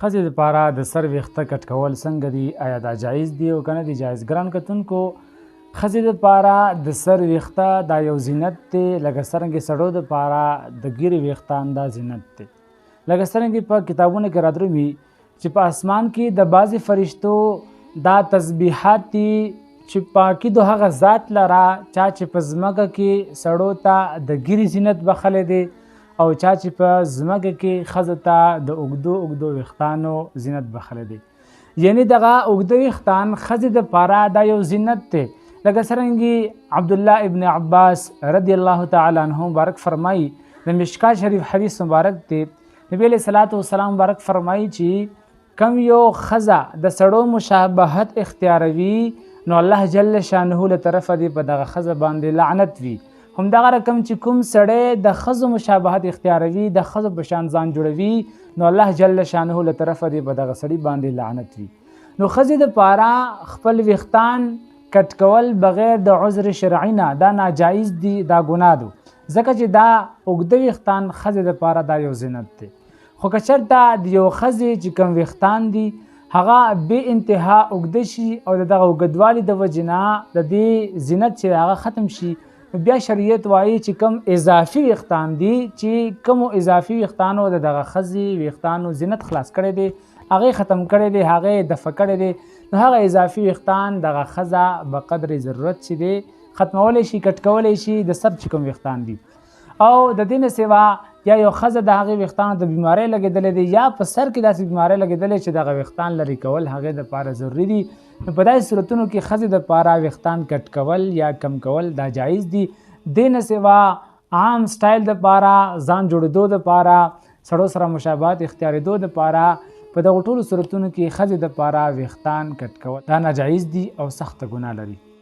ښځې دپاره د سر ویښته کټ کول څنګه دي؟ آیا دا جایز دي او که نه دي جایز؟ ګران کتونکو، ښځې دپاره د سر ویښته دا یو زینت دی، لکه څرنګې سړو دپاره د ږیرې ویښتان دا زینت دی. لکه څرنګې په کتابونو کې رادرومي چې په اسمان کې د بعضې فرشتو دا تسبیحات دي چې پاکي د هغه ذات لره چا چې په ځمکه کې سړو ته د ږیرې زینت بخلی دی او چا چې په ځمکه کې ښځو ته د اوږدو ویښتانو زینت بخلی دی. یعنې دغه اوږده ویښتان ښځې دپاره دا یو زینت دی. لکه څرنګې عبدالله ابن عباس رضی الله تعالی عنه مبارک فرمایي، د مشکا شریف حدیث مبارک دی، نبی علیه صلات وسلام مبارک فرمایي چې کم یو ښځه د سړو مشابهت اختیاروي نو الله جل شانه له طرفه دی په دغه ښځه باندې لعنت وي. همدغه رقم چې کوم سړی د ښځو مشابهت اختیاروي، د ښځو په شان ځان جوړوي، نو الله جل شانه له طرفه دی په دغه سړي باندې لعنت وي. نو ښځې دپاره خپل ویښتان کټ کول بغیر د عذر شرعي نه دا ناجایز دي، دا ګناه ده، ځکه چې دا اوږده ویښتان ښځې دپاره دا یو زینت دی. خو که چېرته د یو ښځې چې کوم ویښتان دي هغه بې انتها اوږده شي او د دغه اوږدوالي د وجې نه د دې زینت چې هغه ختم شي، بیا شریعت وایي چې کوم اضافي ویښتان دي، چې کومو اضافي ویښتانو د دغه ښځې ویښتانو زینت خلاص کړی دی، هغې ختم کړی دی، هغې دفع کړی دی، نو هغه اضافي ویښتان دغه ښځه به قدر ضرورت چې دی ختمولی شي، کټ کولی شي د سر چې کوم ویښتان دي. او د دې نه سوا یا یو ښځه د هغې ویښتانو د بیمارۍ لګېدلی دی یا په سر کې داسې بیمارۍ لګېدلی چې دغه ویښتان لرې کول هغې دپاره ضروري دي، نو په داسې صورتونو کې ښځې دپاره ویښتان کټ کول یا کم کول دا جایز دي. دې نه سوا عام سټایل دپاره، ځان جوړېدو دپاره، سړو سره مشابهت اختیارېدو دپاره په دغو ټولو صورتونو کې ښځې دپاره ویښتان کټ کول دا ناجایز دي او سخته ګناه لري.